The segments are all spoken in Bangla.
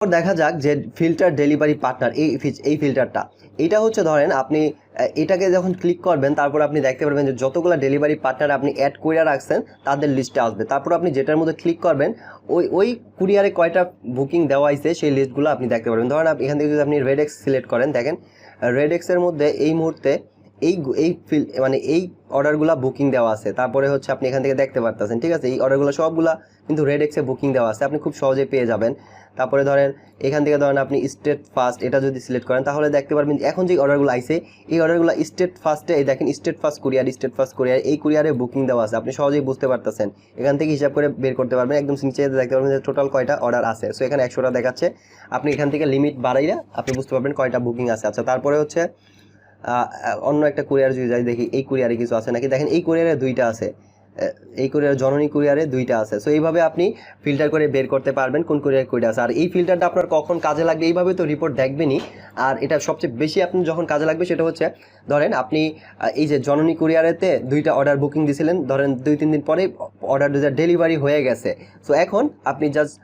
দেখা যাক যে ফিল্টার ডেলিভারি পার্টনার এই ফিল্টারটা, এটা হচ্ছে ধরেন আপনি এটাকে যখন ক্লিক করবেন তারপর আপনি দেখতে পারবেন যে যতগুলো ডেলিভারি পার্টনার আপনি অ্যাড করে রাখছেন তাদের লিস্টে আসবে। তারপর আপনি যেটার মধ্যে ক্লিক করবেন ওই কুরিয়ারে কয়টা বুকিং দেওয়া হয়েছে সেই লিস্টগুলো আপনি দেখতে পারবেন। ধরেন এখান থেকে যদি আপনি রেডেক্স সিলেক্ট করেন, দেখেন রেডেক্সের মধ্যে এই মুহূর্তে মানে এই অর্ডারগুলো বুকিং দেওয়া আছে। তারপরে হচ্ছে আপনি এখান থেকে দেখতে পারতেছেন, ঠিক আছে, এই অর্ডারগুলো সবগুলা কিন্তু রেডেক্সে বুকিং দেওয়া আছে, আপনি খুব সহজে পেয়ে যাবেন। তারপরে ধরেন এখান থেকে ধরেন আপনি স্টেট ফার্স্ট এটা যদি সিলেক্ট করেন তাহলে দেখতে পারবেন এখন যে অর্ডারগুলো আইছে এই অর্ডারগুলো স্টেট ফার্স্টে, এই দেখেন স্টেট ফার্স্ট কুরিয়ার এই কুরিয়ারে বুকিং দেওয়া আছে, আপনি সহজেই বুঝতে পারতেছেন। এখান থেকে হিসাব করে বের করতে পারবেন, একদম নিচে দেখতে পারবেন যে টোটাল কয়টা অর্ডার আছে। সো এখানে 100টা দেখাচ্ছে, আপনি এখান থেকে লিমিট বাড়াইলে আপনি বুঝতে পারবেন কয়টা বুকিং আছে। আচ্ছা, তারপরে হচ্ছে অন্য একটা কুরিয়ার যদি যাই দেখি এই কুরিয়ারে কিছু আছে নাকি, দেখেন এই কুরিয়ারে 2টা আছে, এই কুরিয়ার জননী কুরিয়ারে 2টা আছে। সো এইভাবে আপনি ফিল্টার করে বের করতে পারবেন কোন কুরিয়ার কয়টা আছে। আর এই ফিল্টারটা আপনার কখন কাজে লাগবে, এইভাবে তো রিপোর্ট দেখবেনই। আর এটা সবচেয়ে বেশি আপনি যখন কাজে লাগবে সেটা হচ্ছে ধরেন আপনি এই যে জননী কুরিয়ারেতে 2টা অর্ডার বুকিং দিয়েছিলেন, ধরেন 2-3 দিন পরে অর্ডার ডেলিভারি হয়ে গেছে। সো এখন আপনি জাস্ট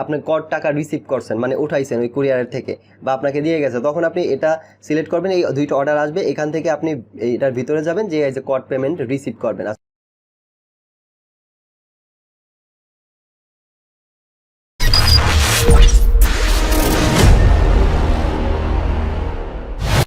আপনি কত টাকা রিসিভ করছেন মানে উঠাইছেন ওই কুরিয়ারের থেকে বা আপনাকে দিয়ে গেছে, তখন আপনি এটা সিলেক্ট করবেন, এই 2টা অর্ডার আসবে, এখান থেকে আপনি এটার ভিতরে যাবেন যে কড পেমেন্ট রিসিভ করবেন।